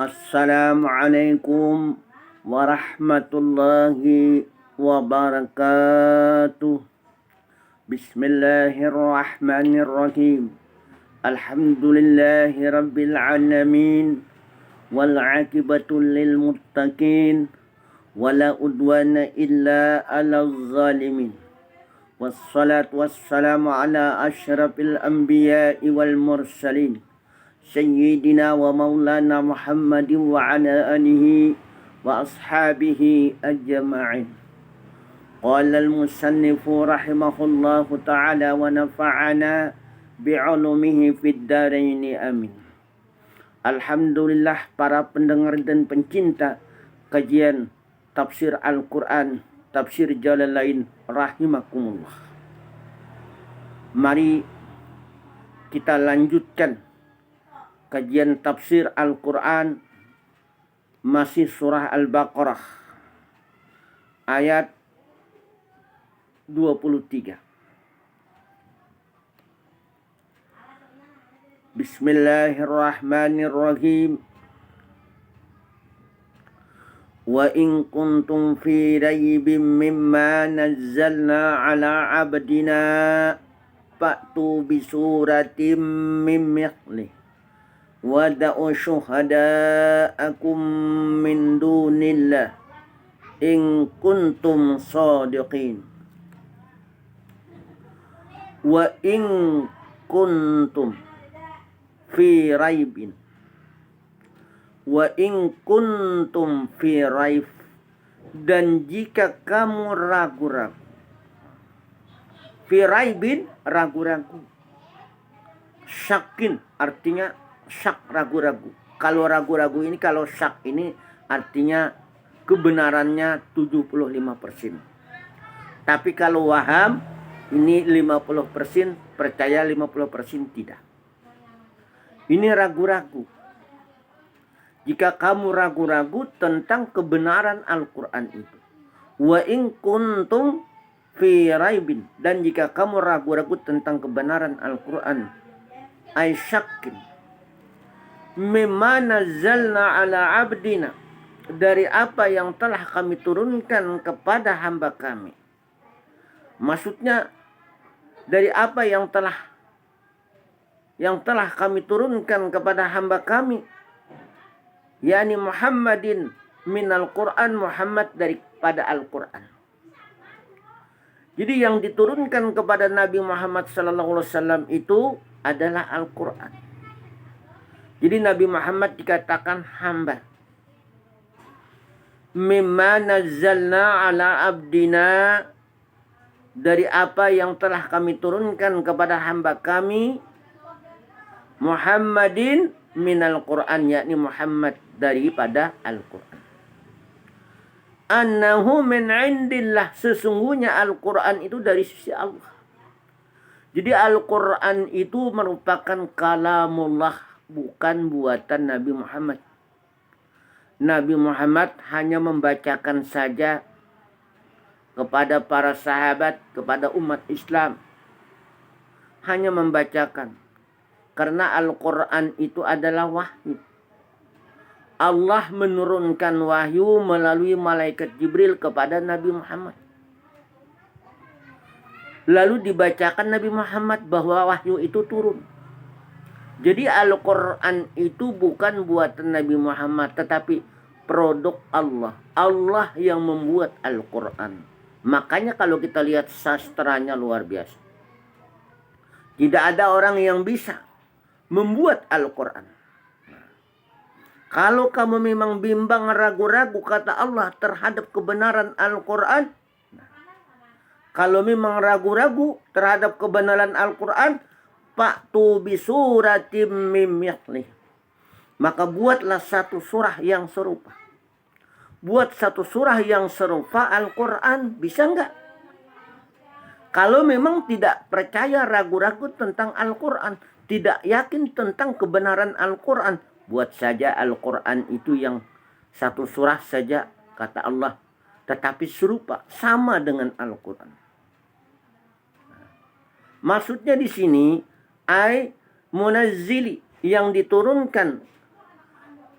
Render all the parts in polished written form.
Assalamualaikum warahmatullahi wabarakatuh. Bismillahirrahmanirrahim. Alhamdulillahi rabbil alamin. Wal aqibatu lil muttaqin. Wala udwana illa 'alal zalimin. Wassalatu wassalamu ala asyrafil anbiya'i wal mursalin. Sayyidina wa maulana Muhammadin wa ala alihi wa ashabihi ajma'in. Qala al-musannifu rahimahullahu ta'ala wa nafa'ana bi'ulumihi fid dharaini amin. Alhamdulillah para pendengar dan pencinta kajian tafsir Al-Quran, tafsir Jalalain rahimakumullah. Mari kita lanjutkan kajian tafsir Al-Quran, masih surah Al-Baqarah ayat 23. Bismillahirrahmanirrahim. Wa in kuntum fi raybin mimma nazzalna ala abdina fa'tu bi suratin min mithlih wada'u syuhada'akum min dunillah in kuntum sadiqin. Wa in kuntum fi raibin. Wa in kuntum fi raib. Dan jika kamu ragu-ragu. Fi raibin, ragu-ragu. Syakin artinya syak, ragu-ragu. Kalau ragu-ragu ini, kalau syak ini artinya kebenarannya 75%. Tapi kalau waham ini 50% percaya, 50% tidak. Ini ragu-ragu. Jika kamu ragu-ragu tentang kebenaran Al-Quran itu. Wa in kuntum fi raibin. Dan jika kamu ragu-ragu tentang kebenaran Al-Quran. Ay syakin. Mimma nazzalna ala abdina. Dari apa yang telah kami turunkan kepada hamba kami. Maksudnya dari apa yang telah kami turunkan kepada hamba kami. Yani Muhammadin minal Quran, Muhammad daripada Al-Quran. Jadi yang diturunkan kepada Nabi Muhammad SAW itu adalah Al-Quran. Jadi Nabi Muhammad dikatakan hamba. Mimma nazzalna ala abdina. Dari apa yang telah kami turunkan kepada hamba kami. Muhammadin minal Quran. Yakni Muhammad daripada Al-Quran. Annahu min indillah. Sesungguhnya Al-Quran itu dari sisi Allah. Jadi Al-Quran itu merupakan kalamullah. Bukan buatan Nabi Muhammad. Nabi Muhammad hanya membacakan saja kepada para sahabat, kepada umat Islam. Hanya membacakan. Karena Al-Quran itu adalah wahyu. Allah menurunkan wahyu melalui malaikat Jibril kepada Nabi Muhammad. Lalu dibacakan Nabi Muhammad bahwa wahyu itu turun. Jadi Al-Quran itu bukan buatan Nabi Muhammad, tetapi produk Allah. Allah yang membuat Al-Quran. Makanya kalau kita lihat sastranya luar biasa. Tidak ada orang yang bisa membuat Al-Quran. Kalau kamu memang bimbang, ragu-ragu kata Allah terhadap kebenaran Al-Quran. Kalau memang ragu-ragu terhadap kebenaran Al-Quran. Fa'tu bisuratim mim mithlih. Maka buatlah satu surah yang serupa. Buat satu surah yang serupa Al-Quran. Bisa enggak? Kalau memang tidak percaya, ragu-ragu tentang Al-Quran. Tidak yakin tentang kebenaran Al-Quran. Buat saja Al-Quran itu yang satu surah saja kata Allah. Tetapi serupa, sama dengan Al-Quran. Maksudnya di sini munazzili yang diturunkan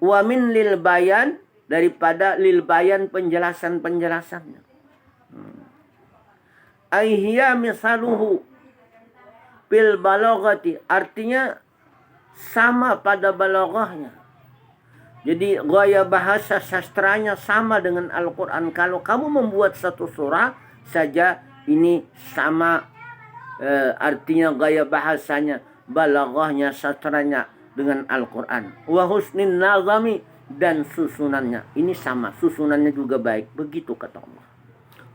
Wa min lil bayan, daripada lil bayan penjelasan-penjelasannya. Ai hiya misaluhu bil balaghati, artinya sama pada balaghahnya. Jadi gaya bahasa sastranya sama dengan Al-Quran. Kalau kamu membuat satu surah saja, ini sama artinya gaya bahasanya, balaghahnya, sastranya dengan Al-Quran. Wa husnin nazami, dan susunannya ini sama, susunannya juga baik. Begitu kata Allah.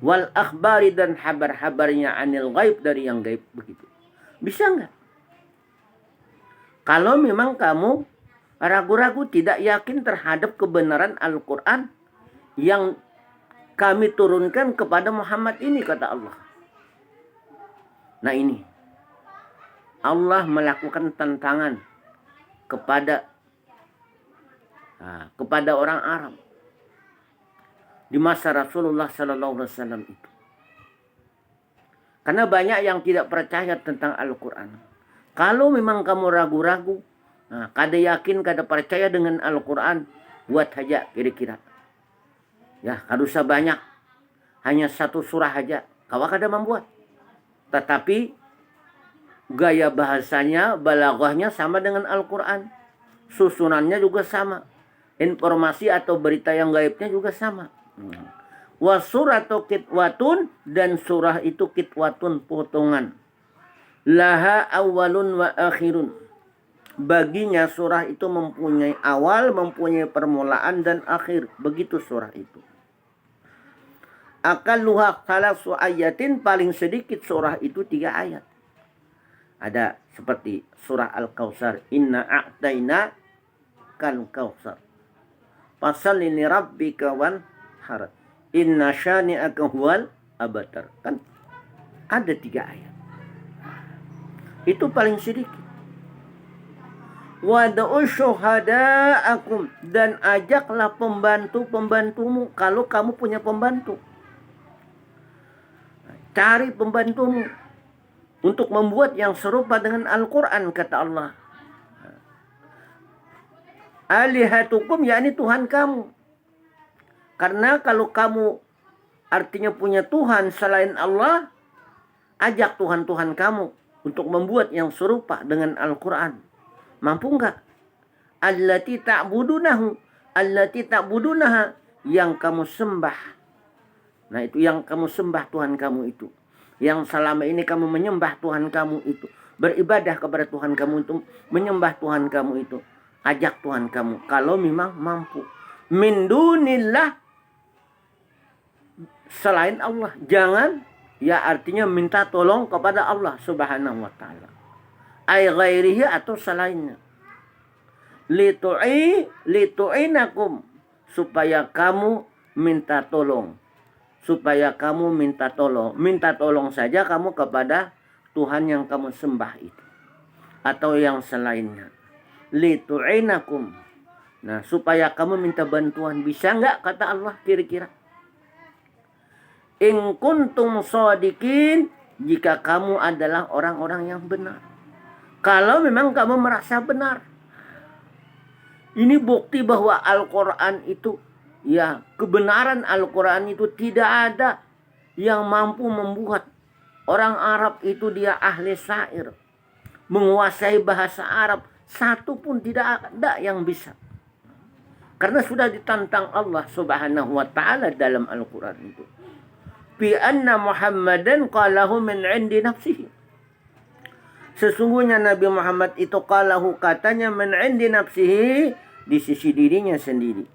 Wal akhbari, dan habar-habarnya anil gaib, dari yang gaib. Begitu. Bisa nggak? Kalau memang kamu ragu-ragu, tidak yakin terhadap kebenaran Al-Quran yang kami turunkan kepada Muhammad ini, kata Allah. Nah ini, Allah melakukan tantangan kepada orang Arab di masa Rasulullah SAW itu. Karena banyak yang tidak percaya tentang Al-Quran. Kalau memang kamu ragu-ragu, kada yakin, kada percaya dengan Al-Quran, buat saja kira-kira. Ya, kada usah banyak. Hanya satu surah aja. Kau kada membuat. Tetapi gaya bahasanya, balaghahnya sama dengan Al-Quran. Susunannya juga sama. Informasi atau berita yang gaibnya juga sama. Wa suratu kitwatun, dan surah itu kitwatun, potongan. Laha awalun wa akhirun. Baginya surah itu mempunyai awal, mempunyai permulaan dan akhir. Begitu surah itu. Akalluha salasu ayatin, paling sedikit surah itu 3 ayat. Ada seperti surah Al-Kautsar, inna a'tayna kal kautsar, fashalli li rabbika wanhar, inna syani'aka huwal abtar. Kan ada 3 ayat. Itu paling sedikit. Wad'u syuhada'akum, dan ajaklah pembantu-pembantumu kalau kamu punya pembantu. Cari pembantumu untuk membuat yang serupa dengan Al-Quran, kata Allah. Alihatukum, yakni Tuhan kamu. Karena kalau kamu artinya punya Tuhan selain Allah, ajak Tuhan-Tuhan kamu untuk membuat yang serupa dengan Al-Quran. Mampu enggak? Allati ta'budunaha, yang kamu sembah. Nah itu yang kamu sembah Tuhan kamu itu. Yang selama ini kamu menyembah Tuhan kamu itu. Beribadah kepada Tuhan kamu itu. Menyembah Tuhan kamu itu. Ajak Tuhan kamu. Kalau memang mampu. Min dunillah, selain Allah. Jangan, ya artinya minta tolong kepada Allah subhanahu wa ta'ala. Ay ghairihi, atau selainnya. Litu'inakum, supaya kamu minta tolong. Supaya kamu minta tolong. Minta tolong saja kamu kepada Tuhan yang kamu sembah itu. Atau yang selainnya. Litu'inakum. Nah, supaya kamu minta bantuan. Bisa enggak, kata Allah kira-kira? In kuntum shadiqin, jika kamu adalah orang-orang yang benar. Kalau memang kamu merasa benar. Ini bukti bahwa Al-Quran itu, ya, kebenaran Al-Quran itu tidak ada yang mampu membuat orang Arab itu dia ahli syair, menguasai bahasa Arab. Satu pun tidak ada yang bisa. Karena sudah ditantang Allah subhanahu wa ta'ala dalam Al-Quran itu. Bi anna Muhammadan qalahu min indi nafsihi. Sesungguhnya Nabi Muhammad itu qalahu, katanya, min indi nafsihi, di sisi dirinya sendiri.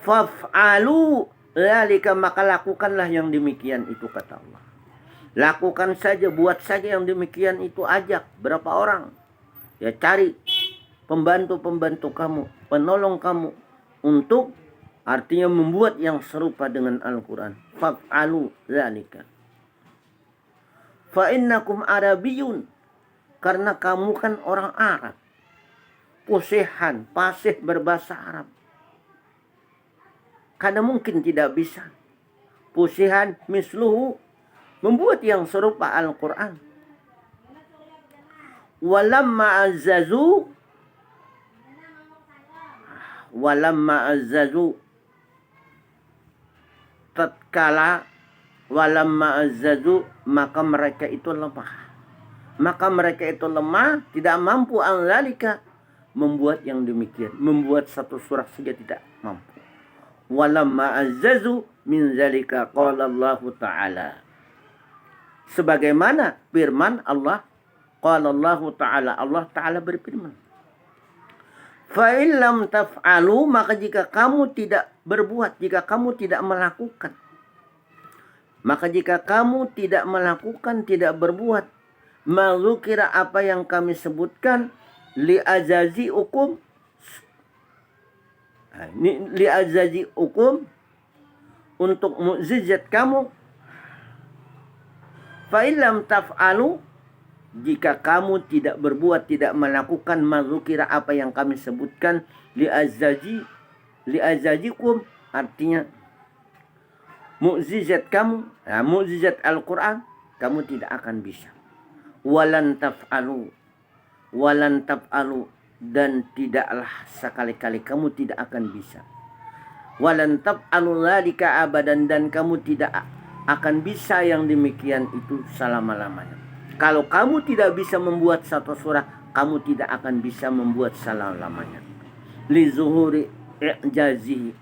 Faf'alu dzalika, maka lakukanlah yang demikian itu, kata Allah. Lakukan saja, buat saja yang demikian itu. Ajak berapa orang, ya, cari pembantu-pembantu kamu, penolong kamu, untuk artinya membuat yang serupa dengan Al-Quran. Faf'alu dzalika. Fa innakum Arabiyyun, karena kamu kan orang Arab. Fusihan, fasih berbahasa Arab. Karena mungkin tidak bisa. Fusihan misluhu, membuat yang serupa Al-Quran. Walamma walamma azzazu, tatkala walamma azzazu, maka mereka itu lemah. Maka mereka itu lemah, tidak mampu an-zalika, membuat yang demikian, membuat satu surah saja tidak mampu. Walamma azzazu min zalika qala Allah Ta'ala, sebagaimana firman Allah, qala Allah Ta'ala, Allah Ta'ala berfirman, fa in lam taf'alu, maka jika kamu tidak berbuat, jika kamu tidak melakukan, maka jika kamu tidak melakukan, tidak berbuat, mazukira, apa yang kami sebutkan, li azazi ukum, li azazi ukum, untuk mukjizat kamu. Fa illam taf'alu, jika kamu tidak berbuat, tidak melakukan, mazukira, apa yang kami sebutkan, li azazikum, artinya mukjizat kamu, mukjizat Al-Quran, kamu tidak akan bisa. Walan taf'alu, dan tidaklah sekali-kali kamu tidak akan bisa. Walan taf'alu dzalika abadan, dan kamu tidak akan bisa yang demikian itu selama-lamanya. Kalau kamu tidak bisa membuat satu surah, kamu tidak akan bisa membuat selama-lamanya. Li zuhuri i'jazihi,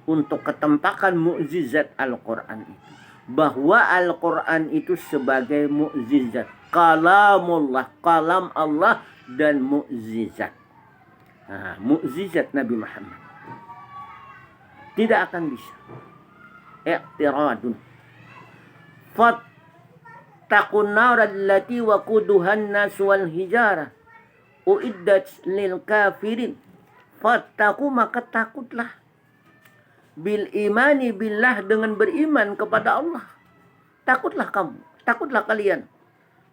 untuk ketempakan mukjizat Al-Quran itu, bahwa Al-Quran itu sebagai mukjizat, kalamullah, kalam Allah, dan mukjizat. Mukjizat Nabi Muhammad tidak akan bisa. I'tiradun. Fattaqun nar allati waquduhan nas wal hijara uiddat lil kafirin. Fattaqu, maka takutlah, bil imani billah, dengan beriman kepada Allah. Takutlah kamu, takutlah kalian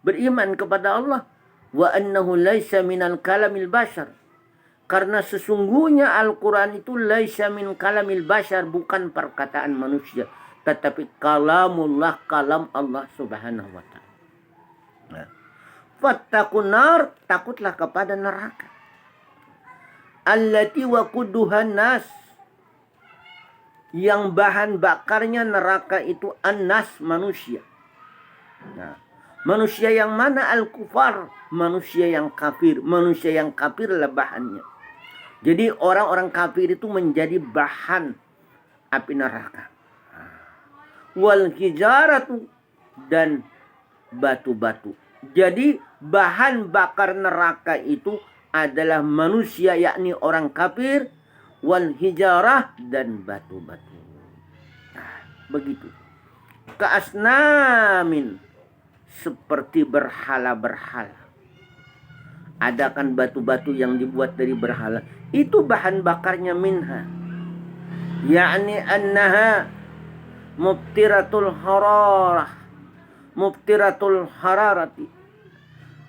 beriman kepada Allah. Wa annahu laisa minal kalamil bashar, karena sesungguhnya Al-Quran itu laisa min kalamil bashar, bukan perkataan manusia, tetapi kalamullah, kalam Allah Subhanahu wa ta'ala. Fattaqun nar, takutlah kepada neraka, allati waquduhan nas, yang bahan bakarnya neraka itu annas, manusia. Manusia yang mana? Al-kufar, manusia yang kafir. Manusia yang kafir lah bahannya. Jadi orang-orang kafir itu menjadi bahan api neraka. Wal hijaratu, dan batu-batu. Jadi bahan bakar neraka itu adalah manusia, yakni orang kafir. Wal hijarah, dan batu-batu. Begitu. Ka'asnamin, seperti berhala-berhala. Ada kan batu-batu yang dibuat dari berhala, itu bahan bakarnya minha, yakni annaha mubtiratul hararati,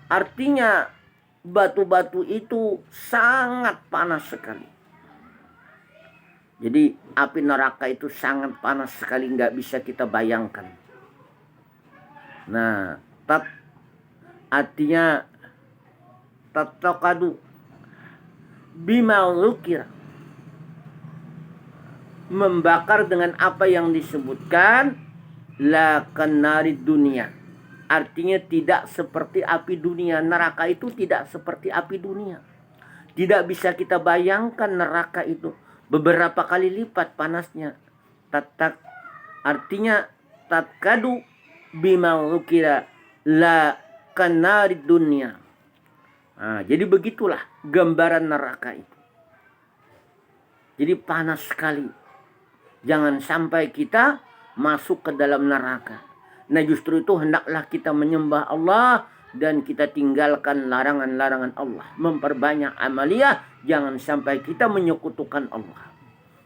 artinya batu-batu itu sangat panas sekali. Jadi api neraka itu sangat panas sekali, nggak bisa kita bayangkan. Nah, artinya tatakadu bima dzukira, membakar dengan apa yang disebutkan, la kanari dunia, artinya tidak seperti api dunia. Neraka itu tidak seperti api dunia. Tidak bisa kita bayangkan neraka itu beberapa kali lipat panasnya. Artinya tatkadu bima dzukira la kanari dunia. Jadi begitulah gambaran neraka itu. Jadi panas sekali. Jangan sampai kita masuk ke dalam neraka. Nah, justru itu hendaklah kita menyembah Allah dan kita tinggalkan larangan-larangan Allah. Memperbanyak amaliyah, jangan sampai kita menyekutukan Allah.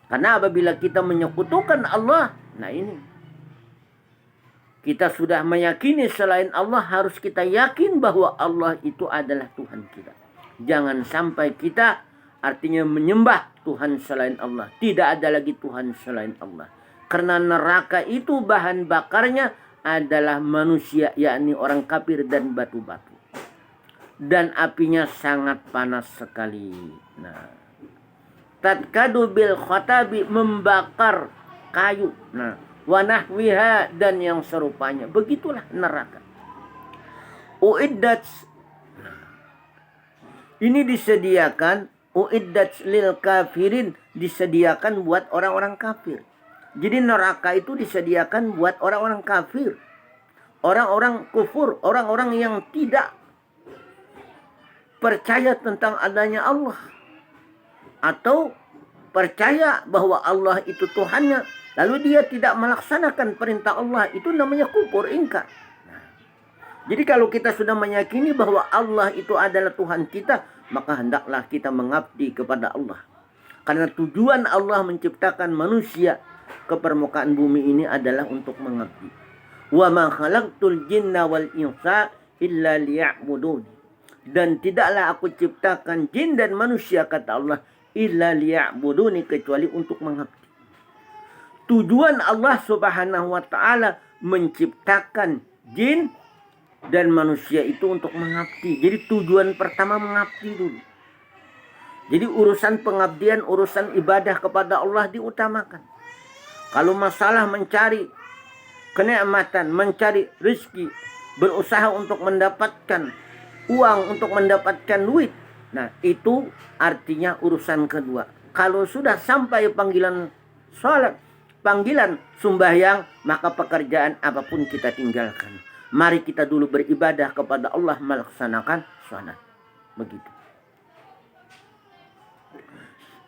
Karena apabila kita menyekutukan Allah, nah ini, kita sudah meyakini selain Allah, harus kita yakin bahwa Allah itu adalah Tuhan kita. Jangan sampai kita artinya menyembah Tuhan selain Allah. Tidak ada lagi Tuhan selain Allah. Karena neraka itu bahan bakarnya adalah manusia, yakni orang kafir dan batu-batu. Dan apinya sangat panas sekali. Nah, tatkadu bil khatabi, membakar kayu. Nah, wa nahwiha, dan yang serupanya. Begitulah neraka. Uiddat, ini disediakan, uiddat lil kafirin, disediakan buat orang-orang kafir. Jadi neraka itu disediakan buat orang-orang kafir, orang-orang kufur, orang-orang yang tidak percaya tentang adanya Allah, atau percaya bahwa Allah itu Tuhannya, lalu dia tidak melaksanakan perintah Allah, itu namanya kufur, ingkar. Jadi kalau kita sudah meyakini bahwa Allah itu adalah Tuhan kita, maka hendaklah kita mengabdi kepada Allah. Karena tujuan Allah menciptakan manusia ke permukaan bumi ini adalah untuk mengabdi. Wa ma khalaqtul jinna wal insa illa liya'budun. Dan tidaklah aku ciptakan jin dan manusia, kata Allah, illa liya'buduni, kecuali untuk mengabdi. Tujuan Allah Subhanahu wa taala menciptakan jin dan manusia itu untuk mengabdi. Jadi tujuan pertama mengabdi dulu. Jadi urusan pengabdian, urusan ibadah kepada Allah diutamakan. Kalau masalah mencari kenikmatan, mencari rezeki, berusaha untuk mendapatkan uang, untuk mendapatkan duit, nah itu artinya urusan kedua. Kalau sudah sampai panggilan sholat, panggilan sembahyang, maka pekerjaan apapun kita tinggalkan. Mari kita dulu beribadah kepada Allah, melaksanakan salat. Begitu.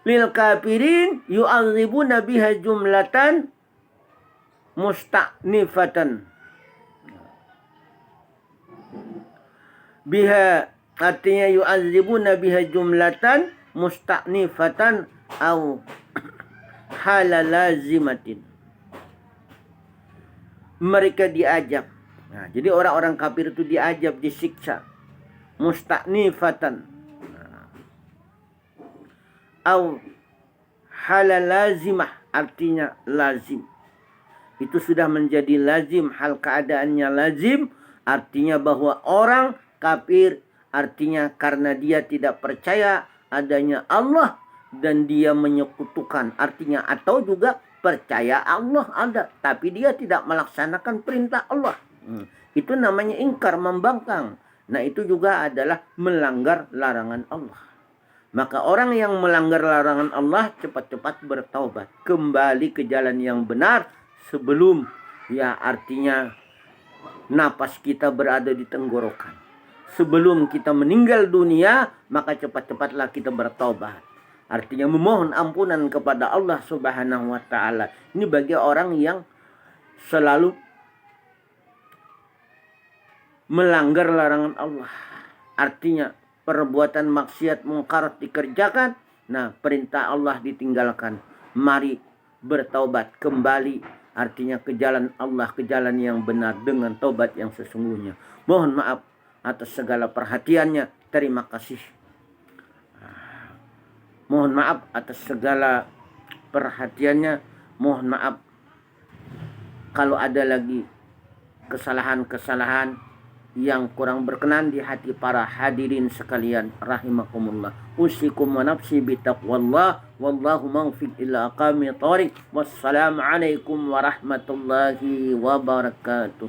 Lil kafirin yu'adzibuna biha jumlatan musta'nifatan. Biha artinya yu'adzibuna biha jumlatan musta'nifatan au halalazimatin. Mereka diajab. Nah, jadi orang-orang kafir itu diajab, disiksa. Musta'nifatan. Au halalazimah, artinya lazim. Itu sudah menjadi lazim, hal keadaannya lazim, artinya bahwa orang kafir, artinya karena dia tidak percaya adanya Allah dan dia menyekutukan, artinya atau juga percaya Allah ada, tapi dia tidak melaksanakan perintah Allah. Itu namanya ingkar, membangkang. Nah, itu juga adalah melanggar larangan Allah. Maka orang yang melanggar larangan Allah cepat-cepat bertaubat, kembali ke jalan yang benar sebelum, ya artinya napas kita berada di tenggorokan. Sebelum kita meninggal dunia, maka cepat-cepatlah kita bertaubat. Artinya memohon ampunan kepada Allah Subhanahu wa taala. Ini bagi orang yang selalu melanggar larangan Allah. Artinya perbuatan maksiat mungkar dikerjakan, nah perintah Allah ditinggalkan. Mari bertaubat kembali, artinya ke jalan Allah, ke jalan yang benar dengan taubat yang sesungguhnya. Mohon maaf atas segala perhatiannya. Terima kasih. Mohon maaf atas segala perhatiannya. Mohon maaf kalau ada lagi kesalahan-kesalahan yang kurang berkenan di hati para hadirin sekalian rahimakumullah. Usikum wa nafsi bitaqwallah, wallahu mawfiq ila aqami thariq. Wassalamu alaikum warahmatullahi wabarakatuh.